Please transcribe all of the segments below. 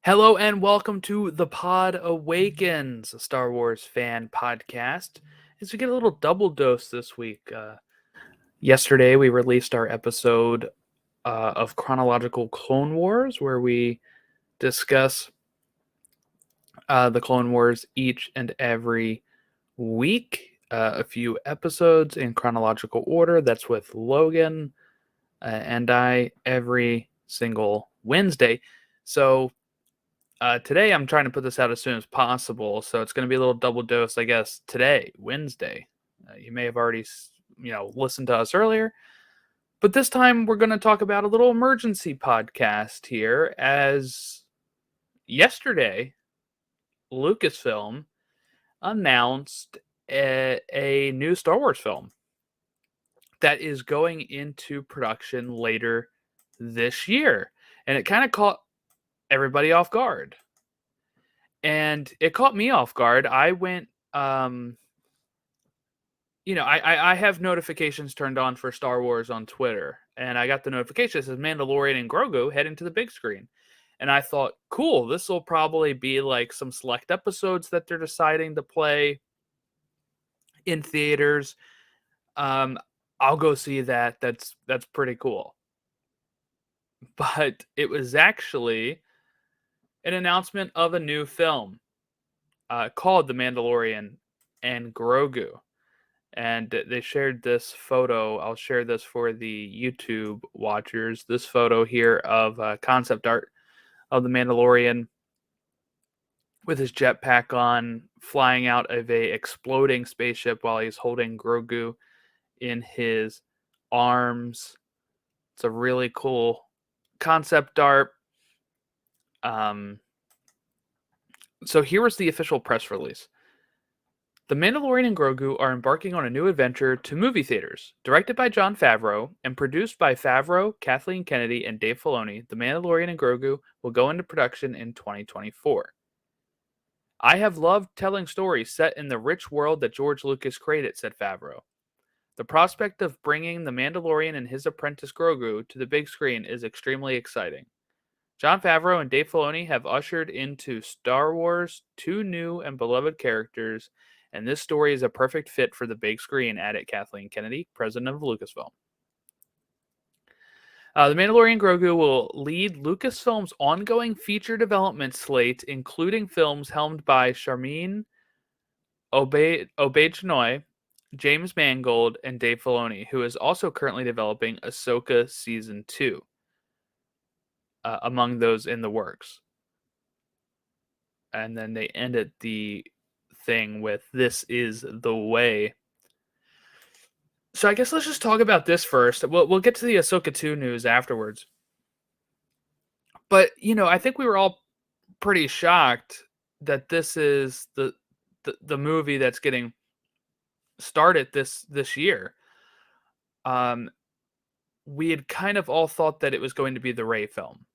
Hello and welcome to the Pod Awakens, a Star Wars fan podcast. As we get a little double dose this week. Yesterday we released our episode of Chronological Clone Wars, where we discuss the Clone Wars each and every week. A few episodes in chronological order. That's with Logan and I every single Wednesday. So today I'm trying to put this out as soon as possible, so it's going to be a little double dose, I guess. Today, Wednesday, you may have already, listened to us earlier, but this time we're going to talk about a little emergency podcast here. As yesterday, Lucasfilm announced a new Star Wars film that is going into production later this year, and it kind of caught everybody off guard. And it caught me off guard. I went, I have notifications turned on for Star Wars on Twitter, and I got the notification that says Mandalorian and Grogu heading to the big screen. And I thought, cool, this will probably be like some select episodes that they're deciding to play in theaters. I'll go see that. That's pretty cool. But it was actually an announcement of a new film called The Mandalorian and Grogu. And they shared this photo. I'll share this for the YouTube watchers. This photo here of concept art of the Mandalorian with his jetpack on, flying out of a exploding spaceship while he's holding Grogu in his arms. It's a really cool concept art. So here was the official press release. The Mandalorian and Grogu are embarking on a new adventure to movie theaters. Directed by Jon Favreau and produced by Favreau, Kathleen Kennedy, and Dave Filoni, The Mandalorian and Grogu will go into production in 2024. I have loved telling stories set in the rich world that George Lucas created, said Favreau. The prospect of bringing The Mandalorian and his apprentice Grogu to the big screen is extremely exciting. Jon Favreau and Dave Filoni have ushered into Star Wars two new and beloved characters, and this story is a perfect fit for the big screen, added Kathleen Kennedy, president of Lucasfilm. The Mandalorian Grogu will lead Lucasfilm's ongoing feature development slate, including films helmed by Charmin Obaid-Chinoy, James Mangold, and Dave Filoni, who is also currently developing Ahsoka Season 2, among those in the works. And then they ended the thing with "This is the way." So I guess let's just talk about this first. We'll get to the Ahsoka 2 news afterwards. But I think we were all pretty shocked that this is the movie that's getting started this year. We had kind of all thought that it was going to be the Rey film.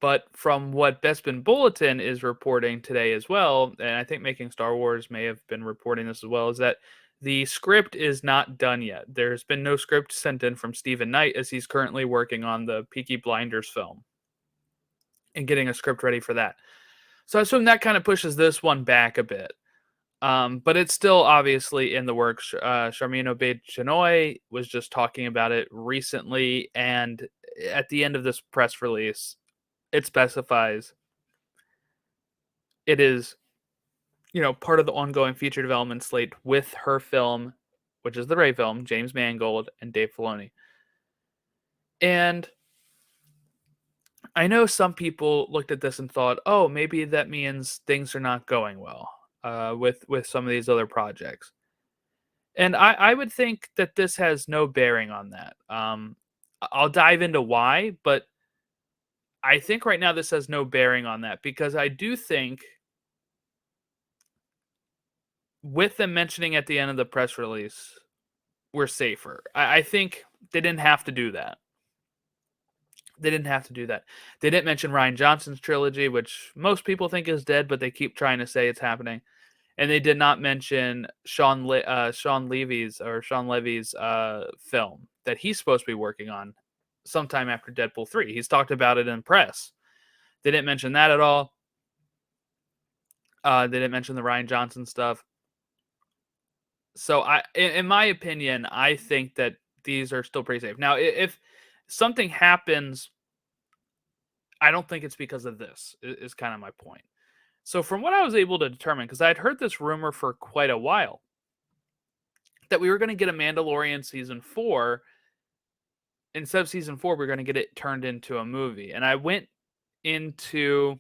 But from what Bespin Bulletin is reporting today as well, and I think Making Star Wars may have been reporting this as well, is that the script is not done yet. There's been no script sent in from Stephen Knight, as he's currently working on the Peaky Blinders film and getting a script ready for that. So I assume that kind of pushes this one back a bit. But it's still obviously in the works. Charmin Obaid-Chinoy was just talking about it recently, and at the end of this press release, it specifies it is, part of the ongoing feature development slate with her film, which is the Rey film, James Mangold, and Dave Filoni. And I know some people looked at this and thought, oh, maybe that means things are not going well with some of these other projects. And I would think that this has no bearing on that. I'll dive into why, but I think right now this has no bearing on that, because I do think with them mentioning at the end of the press release, we're safer. I think they didn't have to do that. They didn't mention Rian Johnson's trilogy, which most people think is dead, but they keep trying to say it's happening. And they did not mention Sean Levy's film that he's supposed to be working on sometime after Deadpool 3. He's talked about it in press They didn't mention that at all. They didn't mention the Rian Johnson stuff. So in my opinion, I think that these are still pretty safe. Now, if something happens, I don't think it's because of this. Is kind of my point. So from what I was able to determine, because I had heard this rumor for quite a while, that we were going to get a Mandalorian season 4. Instead of season 4, we're going to get it turned into a movie. And I went into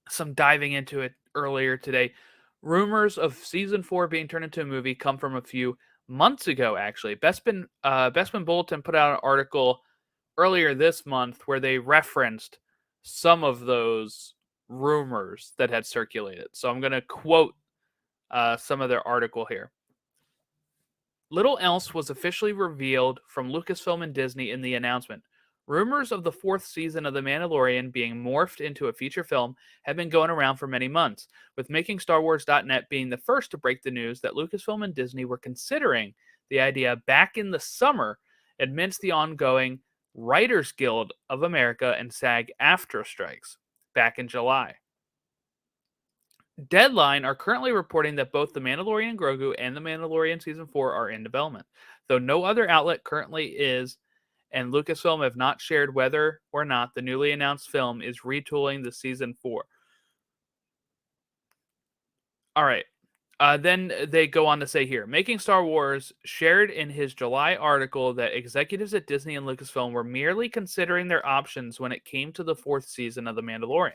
some diving into it earlier today. Rumors of season 4 being turned into a movie come from a few months ago, actually. Bespin Bulletin put out an article earlier this month where they referenced some of those rumors that had circulated. So I'm going to quote some of their article here. Little else was officially revealed from Lucasfilm and Disney in the announcement. Rumors of the 4th season of The Mandalorian being morphed into a feature film have been going around for many months, with MakingStarWars.net being the first to break the news that Lucasfilm and Disney were considering the idea back in the summer amidst the ongoing Writers Guild of America and SAG-AFTRA strikes back in July. Deadline are currently reporting that both The Mandalorian and Grogu and The Mandalorian Season 4 are in development, though no other outlet currently is, and Lucasfilm have not shared whether or not the newly announced film is retooling the Season 4. All right. Then they go on to say here, Making Star Wars shared in his July article that executives at Disney and Lucasfilm were merely considering their options when it came to the 4th season of The Mandalorian.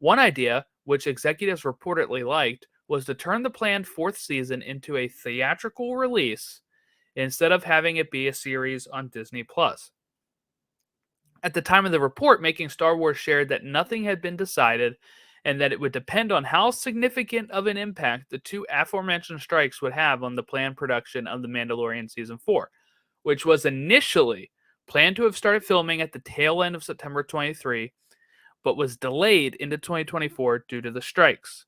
One idea, which executives reportedly liked, was to turn the planned 4th season into a theatrical release instead of having it be a series on Disney+. At the time of the report, Making Star Wars shared that nothing had been decided and that it would depend on how significant of an impact the two aforementioned strikes would have on the planned production of The Mandalorian Season 4, which was initially planned to have started filming at the tail end of September 23, but was delayed into 2024 due to the strikes.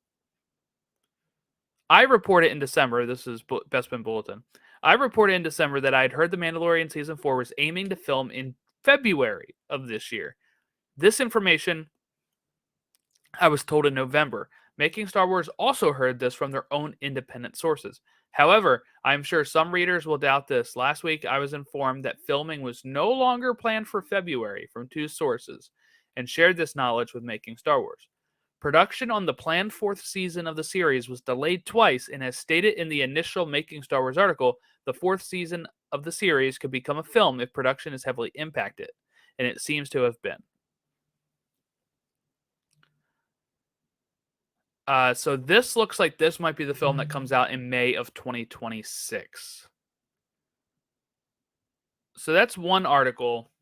I reported in December, this is Bespin Bulletin, I reported in December that I had heard The Mandalorian Season 4 was aiming to film in February of this year. This information I was told in November. Making Star Wars also heard this from their own independent sources. However, I'm sure some readers will doubt this. Last week, I was informed that filming was no longer planned for February from two sources, and shared this knowledge with Making Star Wars. Production on the planned 4th season of the series was delayed twice, and as stated in the initial Making Star Wars article, the 4th season of the series could become a film if production is heavily impacted, and it seems to have been. So this looks like this might be the film that comes out in May of 2026. So that's one article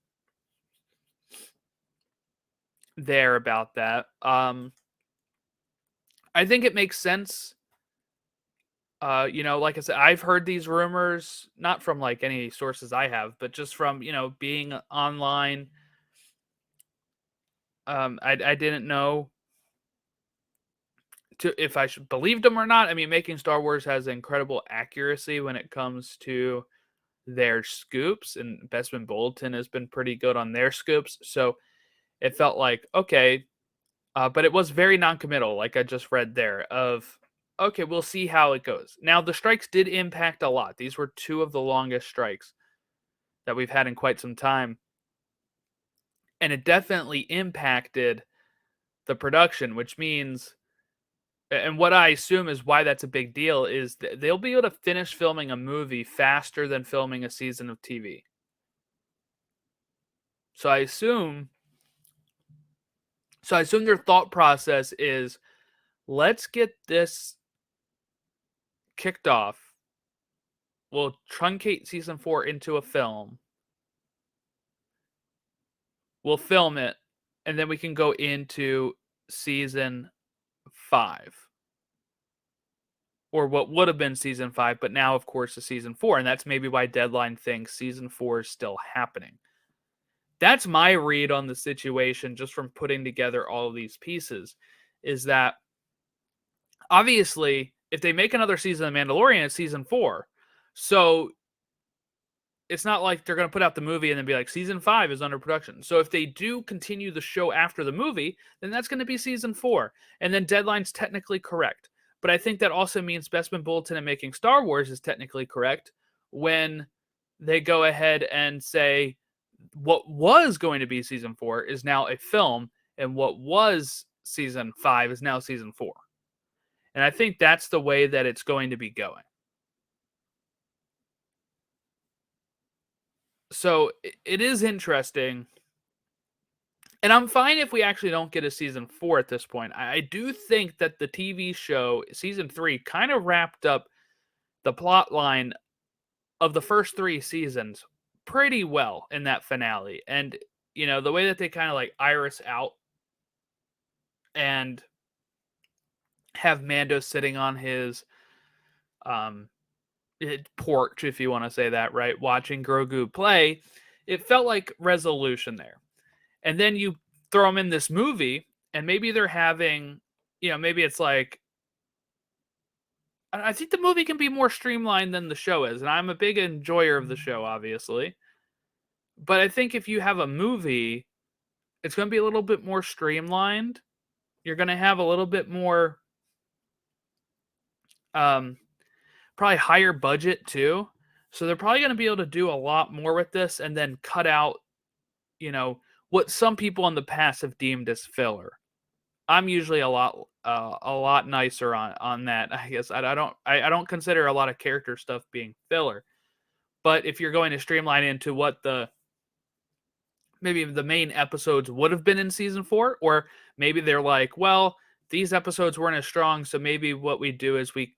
there about that. I think it makes sense. Like I said, I've heard these rumors, not from like any sources I have, but just from, being online. I didn't know if I should believe them or not. I mean, Making Star Wars has incredible accuracy when it comes to their scoops, and Bespin Bulletin has been pretty good on their scoops. So it felt like, okay, but it was very non-committal, like I just read there, of, okay, we'll see how it goes. Now, the strikes did impact a lot. These were two of the longest strikes that we've had in quite some time. And it definitely impacted the production, which means, and what I assume is why that's a big deal, is they'll be able to finish filming a movie faster than filming a season of TV. So I assume their thought process is, let's get this kicked off. We'll truncate season 4 into a film. We'll film it, and then we can go into season 5. Or what would have been season 5, but now, of course, is season 4. And that's maybe why Deadline thinks season 4 is still happening. That's my read on the situation, just from putting together all of these pieces, is that obviously, if they make another season of Mandalorian, it's season 4. So it's not like they're going to put out the movie and then be like, season 5 is under production. So if they do continue the show after the movie, then that's going to be season 4. And then deadline's technically correct. But I think that also means Bestman Bulletin and Making Star Wars is technically correct when they go ahead and say what was going to be season 4 is now a film, and what was season 5 is now season 4. And I think that's the way that it's going to be going. So it is interesting. And I'm fine if we actually don't get a season 4 at this point. I do think that the TV show, season 3, kind of wrapped up the plot line of the first 3 seasons pretty well in that finale. And, the way that they kind of like iris out and have Mando sitting on his porch, if you want to say that, right, watching Grogu play, it felt like resolution there. And then you throw them in this movie, and maybe they're having, maybe it's like, I think the movie can be more streamlined than the show is. And I'm a big enjoyer of the show, obviously. But I think if you have a movie, it's going to be a little bit more streamlined. You're going to have a little bit more, probably higher budget too. So they're probably going to be able to do a lot more with this and then cut out, what some people in the past have deemed as filler. I'm usually a lot nicer on that. I guess I don't consider a lot of character stuff being filler. But if you're going to streamline into what maybe the main episodes would have been in season 4, or maybe they're like, well, these episodes weren't as strong, so maybe what we do is we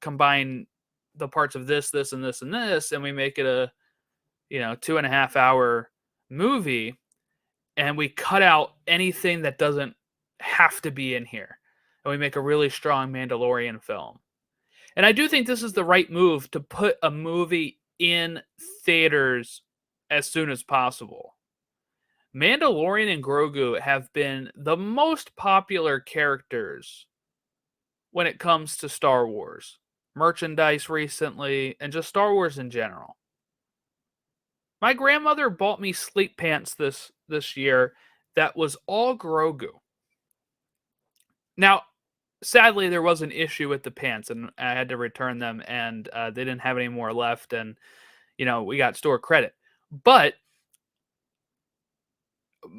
combine the parts of this, and this, and this, and we make it a 2.5 hour movie, and we cut out anything that doesn't have to be in here, and we make a really strong Mandalorian film. And I do think this is the right move to put a movie in theaters as soon as possible. Mandalorian and Grogu have been the most popular characters when it comes to Star Wars merchandise recently, and just Star Wars in general. My grandmother bought me sleep pants this year that was all Grogu. Now, sadly, there was an issue with the pants, and I had to return them, and they didn't have any more left, and we got store credit. But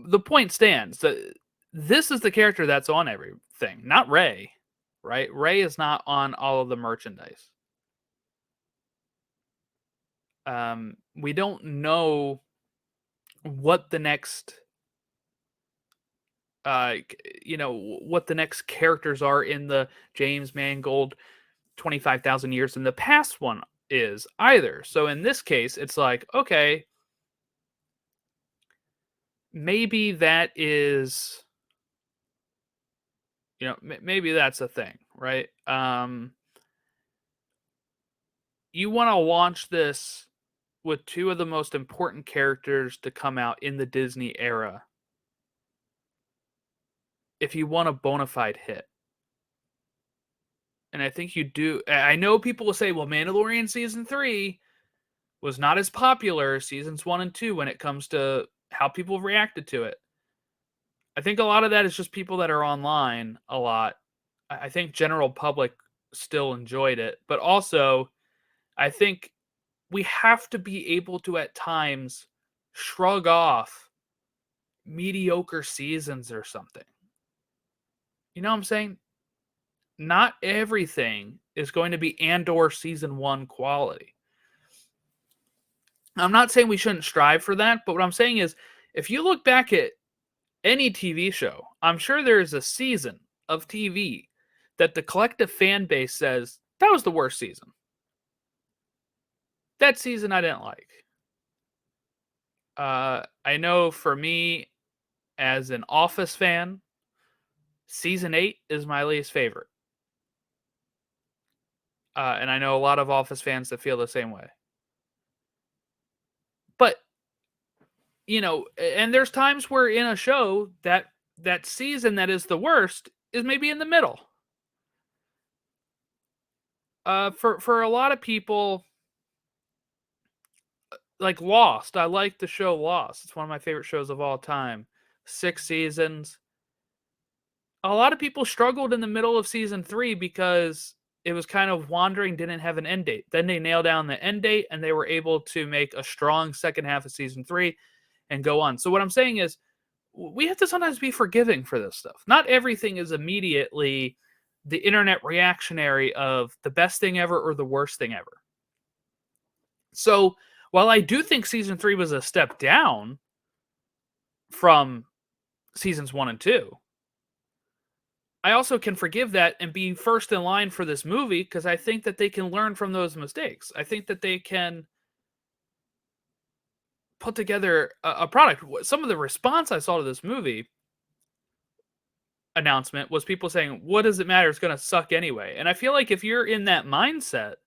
the point stands that this is the character that's on everything, not Rey. Right? Rey is not on all of the merchandise. We don't know what the next, what the next characters are in the James Mangold 25,000 years in the past one is either. So in this case, it's like, okay, maybe that is, maybe that's a thing, right? You want to launch this with 2 of the most important characters to come out in the Disney era if you want a bona fide hit. And I think you do. I know people will say, well, Mandalorian Season 3 was not as popular as Seasons 1 and 2 when it comes to how people reacted to it. I think a lot of that is just people that are online a lot. I think general public still enjoyed it. But also, I think we have to be able to, at times, shrug off mediocre seasons or something. You know what I'm saying? Not everything is going to be Andor Season 1 quality. I'm not saying we shouldn't strive for that, but what I'm saying is, if you look back at any TV show, I'm sure there is a season of TV that the collective fan base says, that was the worst season. That season I didn't like. I know for me, as an Office fan, Season 8 is my least favorite. And I know a lot of Office fans that feel the same way. But, and there's times where in a show that season that is the worst is maybe in the middle. For a lot of people, like Lost. I like the show Lost. It's one of my favorite shows of all time. 6 seasons. A lot of people struggled in the middle of season 3 because it was kind of wandering, didn't have an end date. Then they nailed down the end date and they were able to make a strong second half of season 3 and go on. So what I'm saying is we have to sometimes be forgiving for this stuff. Not everything is immediately the internet reactionary of the best thing ever or the worst thing ever. So while I do think season 3 was a step down from seasons 1 and 2, I also can forgive that and be first in line for this movie because I think that they can learn from those mistakes. I think that they can put together a product. Some of the response I saw to this movie announcement was people saying, "What does it matter? It's going to suck anyway." And I feel like if you're in that mindset,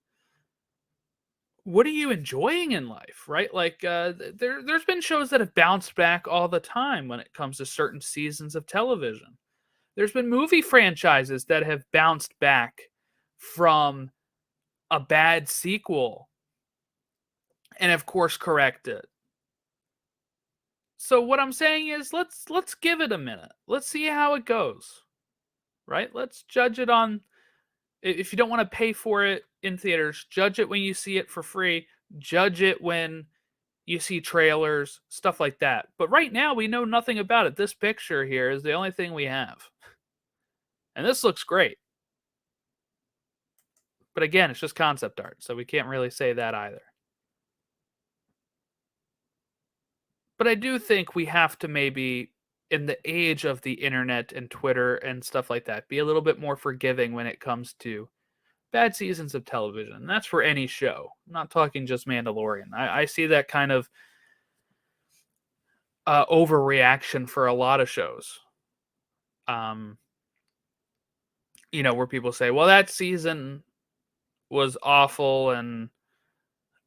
what are you enjoying in life, right? Like there's been shows that have bounced back all the time when it comes to certain seasons of television. There's been movie franchises that have bounced back from a bad sequel and of course correct it. So what I'm saying is let's give it a minute. Let's see how it goes. Right? Let's judge it on, if you don't want to pay for it in theaters, judge it when you see it for free. Judge it when you see trailers, stuff like that. But right now we know nothing about it. This picture here is the only thing we have. And this looks great. But again, it's just concept art, so we can't really say that either. But I do think we have to maybe, in the age of the internet and Twitter and stuff like that, be a little bit more forgiving when it comes to bad seasons of television. And that's for any show. I'm not talking just Mandalorian. I see that kind of overreaction for a lot of shows. Where people say, well, that season was awful and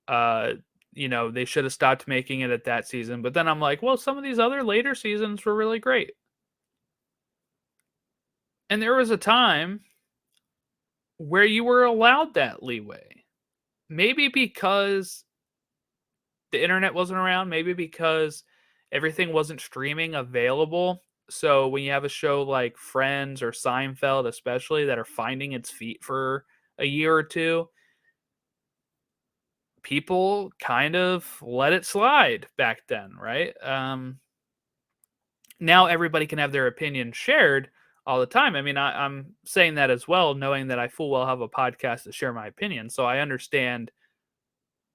they should have stopped making it at that season. But then I'm like, well, some of these other later seasons were really great. And there was a time where you were allowed that leeway. Maybe because the internet wasn't around, maybe because everything wasn't streaming available. So when you have a show like Friends or Seinfeld, especially, that are finding its feet for a year or two, people kind of let it slide back then, right? Now everybody can have their opinion shared all the time. I mean, I'm saying that as well, knowing that I full well have a podcast to share my opinion. So I understand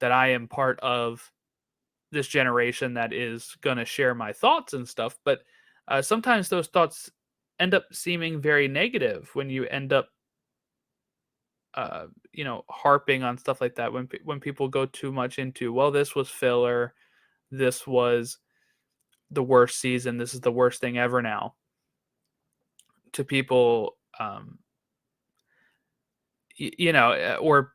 that I am part of this generation that is going to share my thoughts and stuff. But sometimes those thoughts end up seeming very negative when you end up, harping on stuff like that. When people go too much into, well, this was filler, this was the worst season, this is the worst thing ever now. To people, or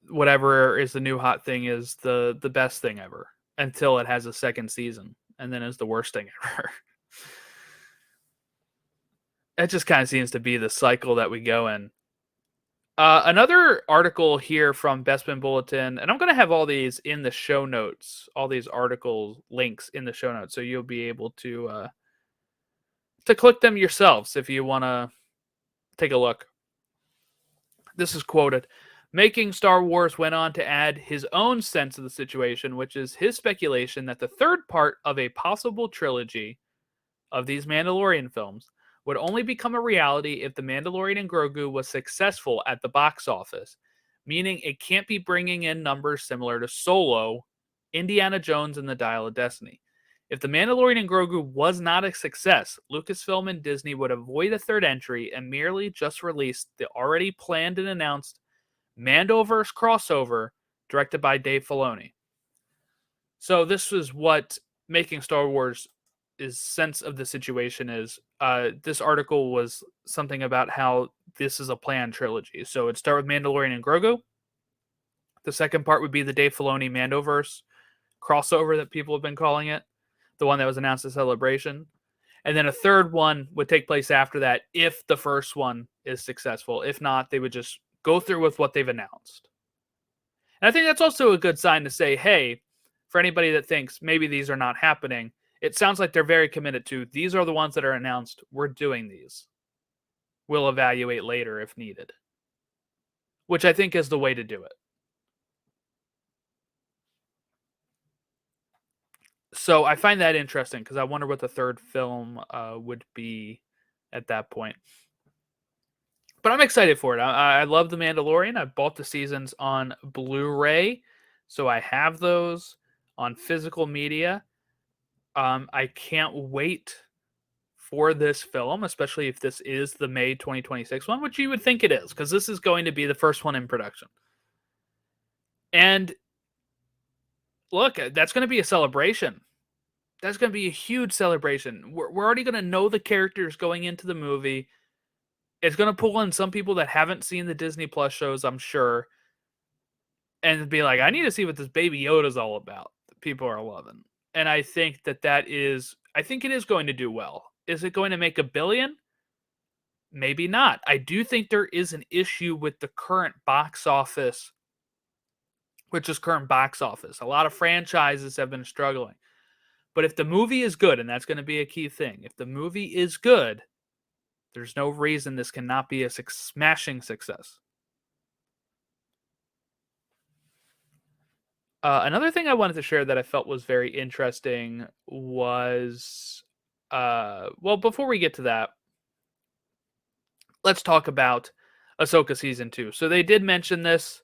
whatever is the new hot thing is the best thing ever until it has a second season and then is the worst thing ever. It just kind of seems to be the cycle that we go in. Another article here from Bespin Bulletin, and I'm going to have all these in the show notes, all these articles links in the show notes, so you'll be able to click them yourselves if you want to take a look. This is quoted. Making Star Wars went on to add his own sense of the situation, which is his speculation that the third part of a possible trilogy of these Mandalorian films would only become a reality if The Mandalorian and Grogu was successful at the box office, meaning it can't be bringing in numbers similar to Solo, Indiana Jones, and the Dial of Destiny. If The Mandalorian and Grogu was not a success, Lucasfilm and Disney would avoid a third entry and merely just release the already planned and announced Mandoverse crossover directed by Dave Filoni. So this is what Making Star Wars' sense of the situation is. This article was something about how this is a planned trilogy. So it'd start with Mandalorian and Grogu. The second part would be the Dave Filoni Mandoverse crossover that people have been calling it, the one that was announced at Celebration. And then a third one would take place after that if the first one is successful. If not, they would just go through with what they've announced. And I think that's also a good sign to say, hey, for anybody that thinks maybe these are not happening, it sounds like they're very committed to these are the ones that are announced. We're doing these. We'll evaluate later if needed, which I think is the way to do it. So I find that interesting because I wonder what the third film would be at that point. But I'm excited for it. I love The Mandalorian. I bought the seasons on Blu-ray, so I have those on physical media. I can't wait for this film, especially if this is the May 2026 one, which you would think it is, because this is going to be the first one in production. And look, that's going to be a celebration. That's going to be a huge celebration. We're already going to know the characters going into the movie. It's going to pull in some people that haven't seen the Disney Plus shows, I'm sure, and be like, I need to see what this Baby Yoda's all about. That people are loving. And I think I think it is going to do well. Is it going to make $1 billion? Maybe not. I do think there is an issue with the current box office, which is current box office. A lot of franchises have been struggling. But if the movie is good, and that's going to be a key thing, if the movie is good, there's no reason this cannot be a smashing success. Another thing I wanted to share that I felt was very interesting was, well, before we get to that, let's talk about Ahsoka Season 2. So they did mention this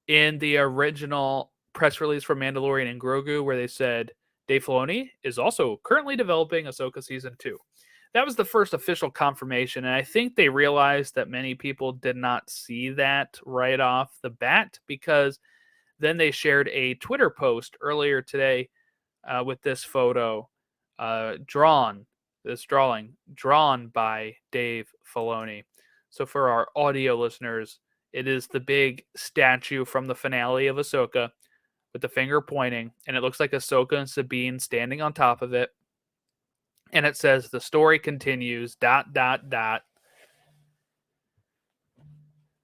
in the original press release for Mandalorian and Grogu, where they said Dave Filoni is also currently developing Ahsoka Season 2. That was the first official confirmation, and I think they realized that many people did not see that right off the bat, because then they shared a Twitter post earlier today with this photo drawn by Dave Filoni. So for our audio listeners, it is the big statue from the finale of Ahsoka with the finger pointing, and it looks like Ahsoka and Sabine standing on top of it. And it says, the story continues, ...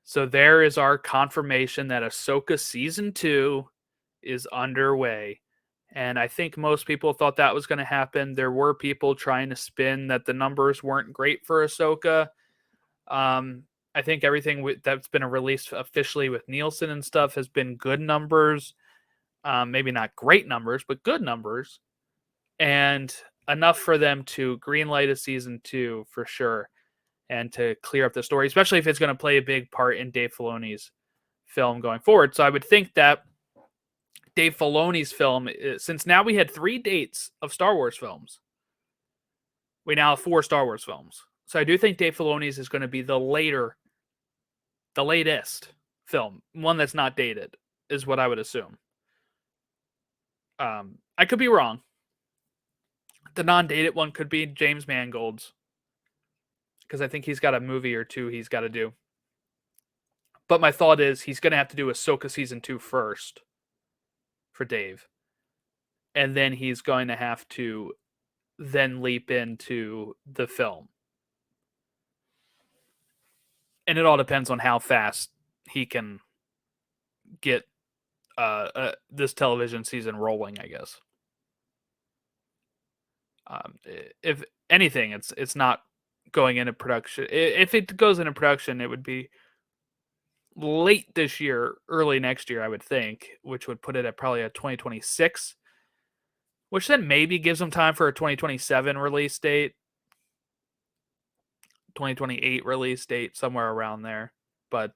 So there is our confirmation that Ahsoka Season 2 is underway. And I think most people thought that was going to happen. There were people trying to spin that the numbers weren't great for Ahsoka. I think everything that's been released officially with Nielsen and stuff has been good numbers. Maybe not great numbers, but good numbers. And enough for them to greenlight a Season 2 for sure. And to clear up the story, especially if it's going to play a big part in Dave Filoni's film going forward. So I would think that Dave Filoni's film, since now we had 3 dates of Star Wars films, we now have 4 Star Wars films. So I do think Dave Filoni's is going to be the latest film, one that's not dated, is what I would assume. I could be wrong. The non-dated one could be James Mangold's, because I think he's got a movie or 2 he's got to do. But my thought is he's going to have to do Ahsoka Season 2 first for Dave. And then he's going to have to then leap into the film. And it all depends on how fast he can get this television season rolling, I guess. If anything, it's not going into production. If it goes into production, it would be late this year, early next year, I would think, which would put it at probably a 2026, which then maybe gives them time for a 2027 release date, 2028 release date, somewhere around there. But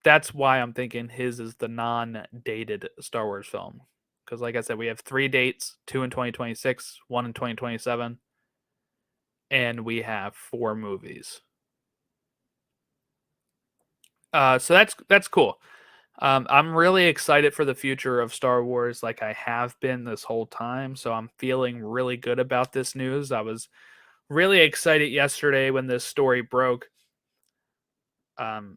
that's why I'm thinking his is the non-dated Star Wars film. Because like I said, we have 3 dates, 2 in 2026, 1 in 2027, and we have 4 movies. So that's cool. I'm really excited for the future of Star Wars, like I have been this whole time. So I'm feeling really good about this news. I was really excited yesterday when this story broke. And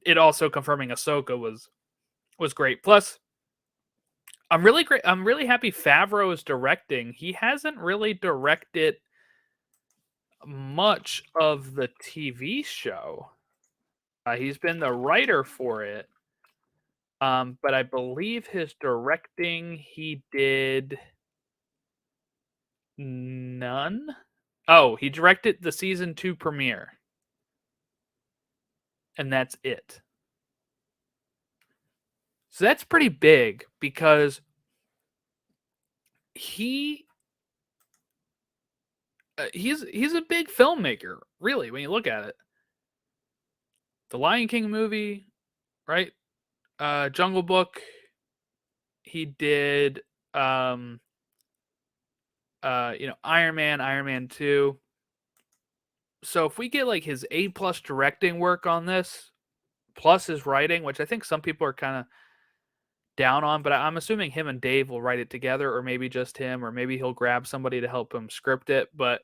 it also confirming Ahsoka was great. Plus, I'm really happy Favreau is directing. He hasn't really directed much of the TV show. He's been the writer for it, But I believe his directing, he did none. Oh, he directed the season 2 premiere, and that's it. So that's pretty big because he he's a big filmmaker, really, when you look at it. The Lion King movie, right? Jungle Book. He did, um, Iron Man 2. So if we get like his A plus directing work on this, plus his writing, which I think some people are kind of down on, but I'm assuming him and Dave will write it together, or maybe just him, or maybe he'll grab somebody to help him script it. But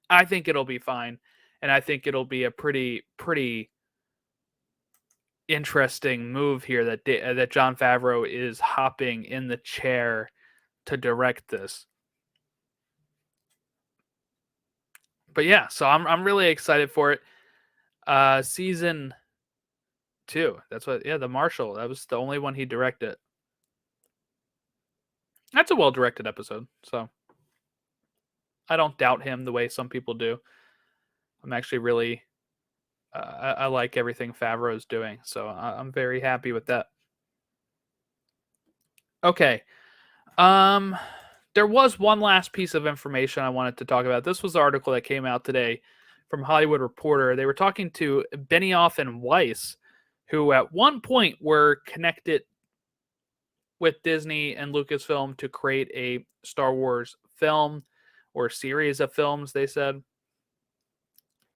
I think it'll be fine, and I think it'll be a pretty interesting move here that Jon Favreau is hopping in the chair to direct this. But yeah, so I'm really excited for it. Season 2. That's what. Yeah, the Marshal. That was the only one he directed. That's a well directed episode. So I don't doubt him the way some people do. I'm actually really. I like everything Favreau's doing, so I'm very happy with that. Okay. Um, there was one last piece of information I wanted to talk about. This was the article that came out today from Hollywood Reporter. They were talking to Benioff and Weiss, who at one point were connected with Disney and Lucasfilm to create a Star Wars film or series of films, they said.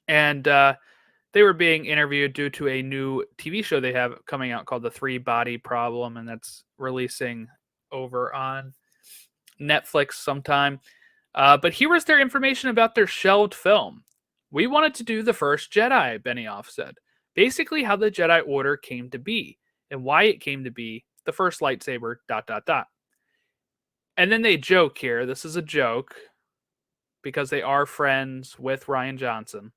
And they were being interviewed due to a new TV show they have coming out called The Three Body Problem, and that's releasing over on Netflix sometime. But here was their information about their shelved film. We wanted to do The First Jedi, Benioff said. Basically, how the Jedi Order came to be and why it came to be the first lightsaber, ... And then they joke here. This is a joke because they are friends with Rian Johnson.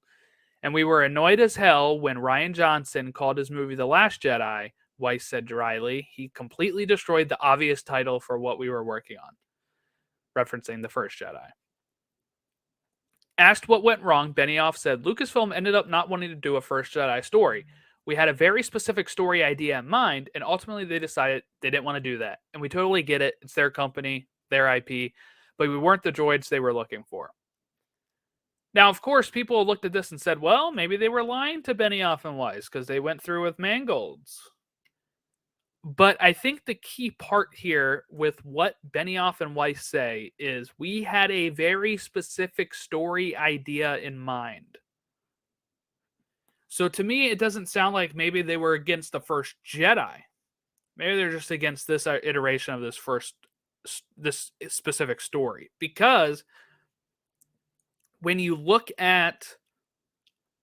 And we were annoyed as hell when Rian Johnson called his movie The Last Jedi, Weiss said dryly. He completely destroyed the obvious title for what we were working on, referencing The First Jedi. Asked what went wrong, Benioff said Lucasfilm ended up not wanting to do a First Jedi story. We had a very specific story idea in mind, and ultimately they decided they didn't want to do that. And we totally get it. It's their company, their IP, but we weren't the droids they were looking for. Now, of course, people looked at this and said, well, maybe they were lying to Benioff and Weiss because they went through with Mangold's. But I think the key part here with what Benioff and Weiss say is we had a very specific story idea in mind. So to me, it doesn't sound like maybe they were against the First Jedi. Maybe they're just against this iteration of this specific story. Because when you look at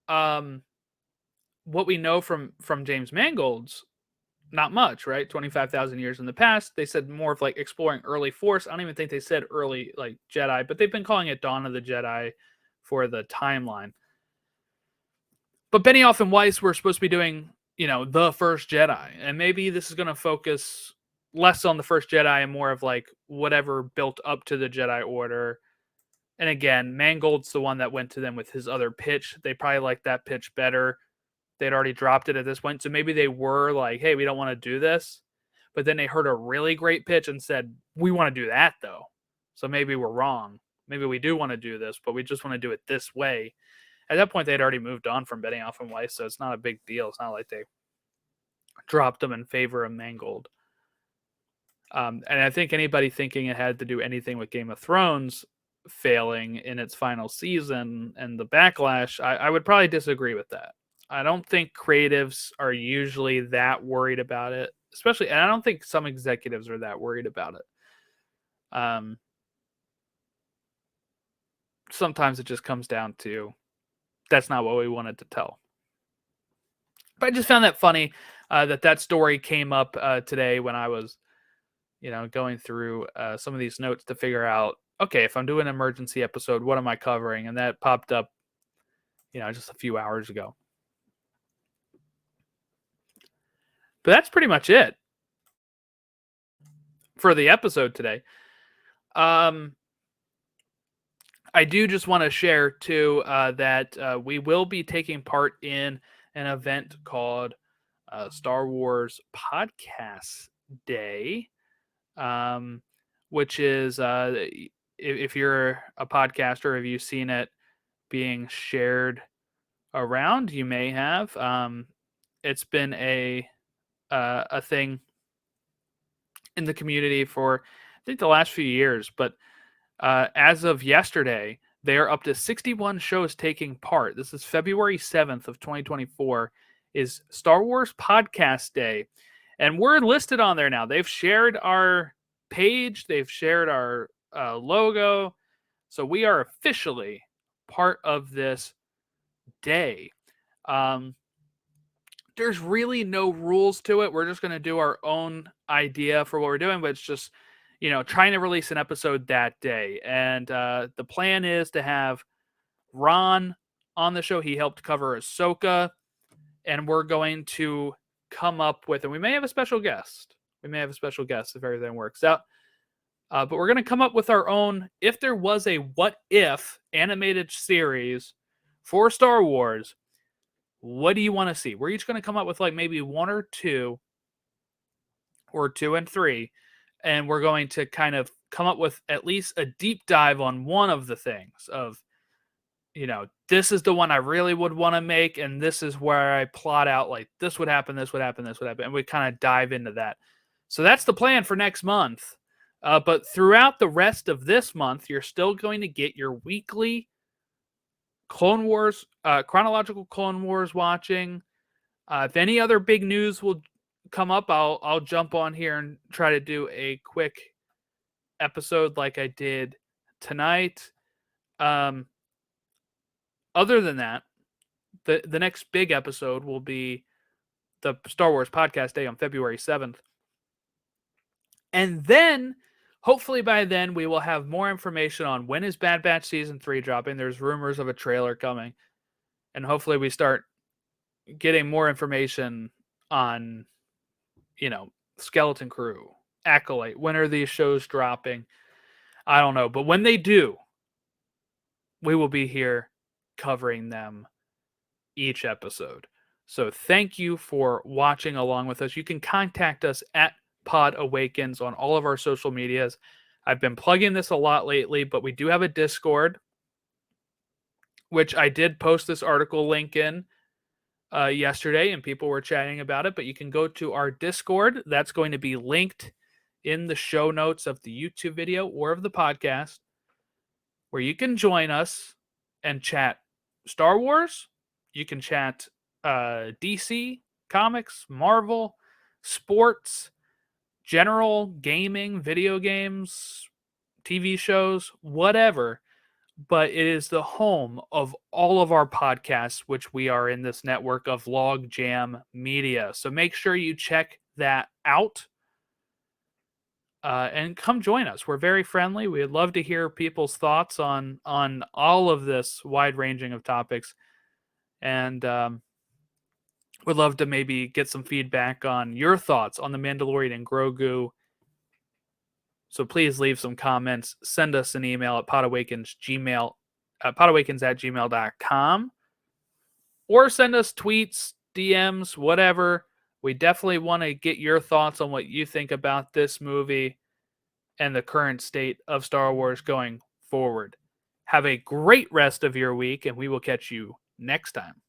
what we know from James Mangold's, not much, right? 25,000 years in the past. They said more of like exploring early Force. I don't even think they said early like Jedi, but they've been calling it Dawn of the Jedi for the timeline. But Benioff and Weiss were supposed to be doing, the First Jedi. And maybe this is going to focus less on the First Jedi and more of like whatever built up to the Jedi Order. And again, Mangold's the one that went to them with his other pitch. They probably liked that pitch better. They'd already dropped it at this point. So maybe they were like, hey, we don't want to do this. But then they heard a really great pitch and said, we want to do that though. So maybe we're wrong. Maybe we do want to do this, but we just want to do it this way. At that point, they'd already moved on from Benioff and Weiss, so it's not a big deal. It's not like they dropped them in favor of Mangold. And I think anybody thinking it had to do anything with Game of Thrones failing in its final season and the backlash, I would probably disagree with that. I don't think creatives are usually that worried about it, especially, and I don't think some executives are that worried about it. Sometimes it just comes down to that's not what we wanted to tell. But I just found that funny that story came up today when I was, going through some of these notes to figure out, okay, if I'm doing an emergency episode, what am I covering? And that popped up, just a few hours ago. But that's pretty much it for the episode today. I do just want to share too that we will be taking part in an event called Star Wars Podcast Day, which is if you're a podcaster, have you seen it being shared around? You may have. It's been a thing in the community for I think the last few years, but as of yesterday, they are up to 61 shows taking part. This is February 7th of 2024 is Star Wars Podcast Day. And we're listed on there now. They've shared our page. They've shared our logo. So we are officially part of this day. There's really no rules to it. We're just going to do our own idea for what we're doing, but it's just trying to release an episode that day. And the plan is to have Ron on the show. He helped cover Ahsoka. And we're going to come up with, and we may have a special guest. We may have a special guest if everything works out. But we're going to come up with our own, if there was a what if animated series for Star Wars, what do you want to see? We're each going to come up with like maybe one or two and three. And we're going to kind of come up with at least a deep dive on one of the things of, this is the one I really would want to make. And this is where I plot out like this would happen, this would happen, this would happen. And we kind of dive into that. So that's the plan for next month. But throughout the rest of this month, you're still going to get your weekly Clone Wars, chronological Clone Wars watching. If any other big news will come up, I'll jump on here and try to do a quick episode like I did tonight. Other than that, the next big episode will be the Star Wars Podcast Day on February 7th. And then, hopefully by then, we will have more information on when is Bad Batch Season 3 dropping. There's rumors of a trailer coming. And hopefully we start getting more information on, Skeleton Crew, Acolyte. When are these shows dropping? I don't know. But when they do, we will be here covering them each episode. So thank you for watching along with us. You can contact us at podawakens on all of our social medias. I've been plugging this a lot lately, but we do have a Discord, which I did post this article link in yesterday, and people were chatting about it. But you can go to our Discord. That's going to be linked in the show notes of the YouTube video or of the podcast, where you can join us and chat Star Wars. You can chat DC, comics, Marvel, sports, general gaming, video games, TV shows, whatever. But it is the home of all of our podcasts, which we are in this network of Log Jam Media. So make sure you check that out and come join us. We're very friendly. We'd love to hear people's thoughts on all of this wide ranging of topics. And would love to maybe get some feedback on your thoughts on the Mandalorian and Grogu. So please leave some comments. Send us an email at podawakens@gmail.com, or send us tweets, DMs, whatever. We definitely want to get your thoughts on what you think about this movie and the current state of Star Wars going forward. Have a great rest of your week, and we will catch you next time.